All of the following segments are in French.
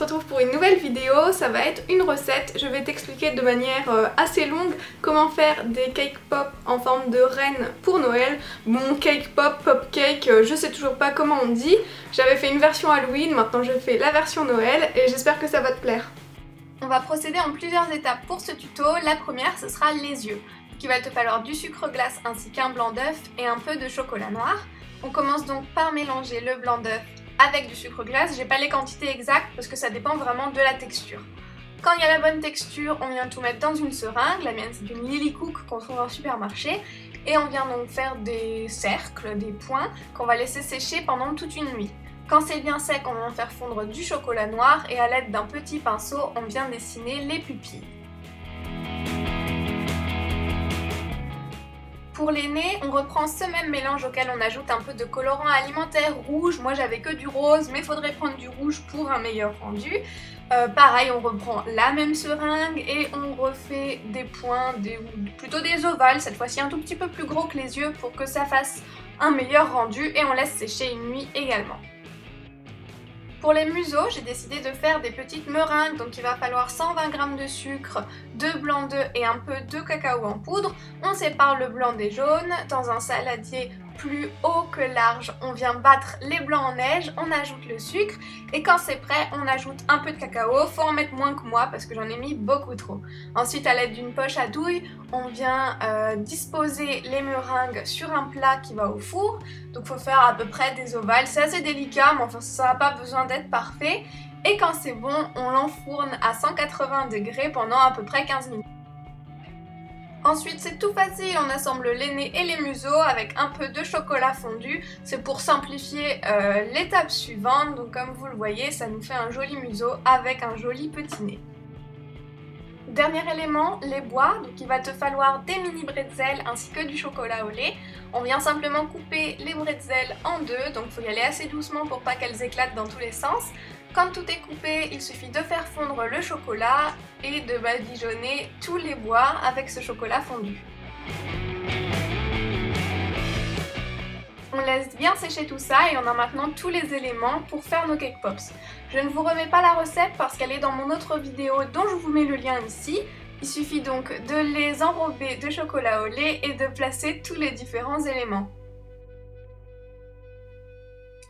retrouve pour une nouvelle vidéo. Ça va être une recette. Je vais t'expliquer de manière assez longue comment faire des cake pop en forme de reine pour Noël. Bon, cake pop, pop cake, je sais toujours pas comment on dit. J'avais fait une version Halloween, maintenant je fais la version Noël et j'espère que ça va te plaire. On va procéder en plusieurs étapes pour ce tuto. La première, ce sera les yeux. Il va te falloir du sucre glace ainsi qu'un blanc d'œuf et un peu de chocolat noir. On commence donc par mélanger le blanc d'œuf avec du sucre glace. J'ai pas les quantités exactes parce que ça dépend vraiment de la texture. Quand il y a la bonne texture, on vient tout mettre dans une seringue. La mienne c'est une Lily Cook qu'on trouve en supermarché. Et on vient donc faire des cercles, des points qu'on va laisser sécher pendant toute une nuit. Quand c'est bien sec, on vient faire fondre du chocolat noir et à l'aide d'un petit pinceau, on vient dessiner les pupilles. Pour les nez, on reprend ce même mélange auquel on ajoute un peu de colorant alimentaire rouge. Moi j'avais que du rose, mais il faudrait prendre du rouge pour un meilleur rendu. Pareil, on reprend la même seringue et on refait des points, plutôt des ovales, cette fois-ci un tout petit peu plus gros que les yeux pour que ça fasse un meilleur rendu et on laisse sécher une nuit également. Pour les museaux, j'ai décidé de faire des petites meringues, donc il va falloir 120 g de sucre, 2 blancs d'œufs et un peu de cacao en poudre. On sépare le blanc des jaunes. Dans un saladier plus haut que large, on vient battre les blancs en neige, on ajoute le sucre et quand c'est prêt, on ajoute un peu de cacao. Faut en mettre moins que moi parce que j'en ai mis beaucoup trop. Ensuite, à l'aide d'une poche à douille, on vient disposer les meringues sur un plat qui va au four. Donc faut faire à peu près des ovales, c'est assez délicat mais enfin ça n'a pas besoin d'être parfait. Et quand c'est bon, on l'enfourne à 180 degrés pendant à peu près 15 minutes. Ensuite c'est tout facile, on assemble les nez et les museaux avec un peu de chocolat fondu. C'est pour simplifier l'étape suivante, donc comme vous le voyez ça nous fait un joli museau avec un joli petit nez. Dernier élément, les bois, donc il va te falloir des mini bretzels ainsi que du chocolat au lait. On vient simplement couper les bretzels en deux, donc il faut y aller assez doucement pour pas qu'elles éclatent dans tous les sens. Quand tout est coupé, il suffit de faire fondre le chocolat et de badigeonner tous les bois avec ce chocolat fondu. On laisse bien sécher tout ça et on a maintenant tous les éléments pour faire nos cake pops. Je ne vous remets pas la recette parce qu'elle est dans mon autre vidéo dont je vous mets le lien ici. Il suffit donc de les enrober de chocolat au lait et de placer tous les différents éléments.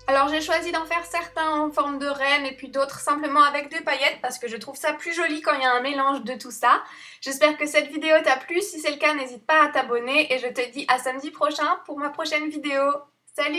Alors j'ai choisi d'en faire certains en forme de reine et puis d'autres simplement avec des paillettes parce que je trouve ça plus joli quand il y a un mélange de tout ça. J'espère que cette vidéo t'a plu, si c'est le cas n'hésite pas à t'abonner et je te dis à samedi prochain pour ma prochaine vidéo. Salut!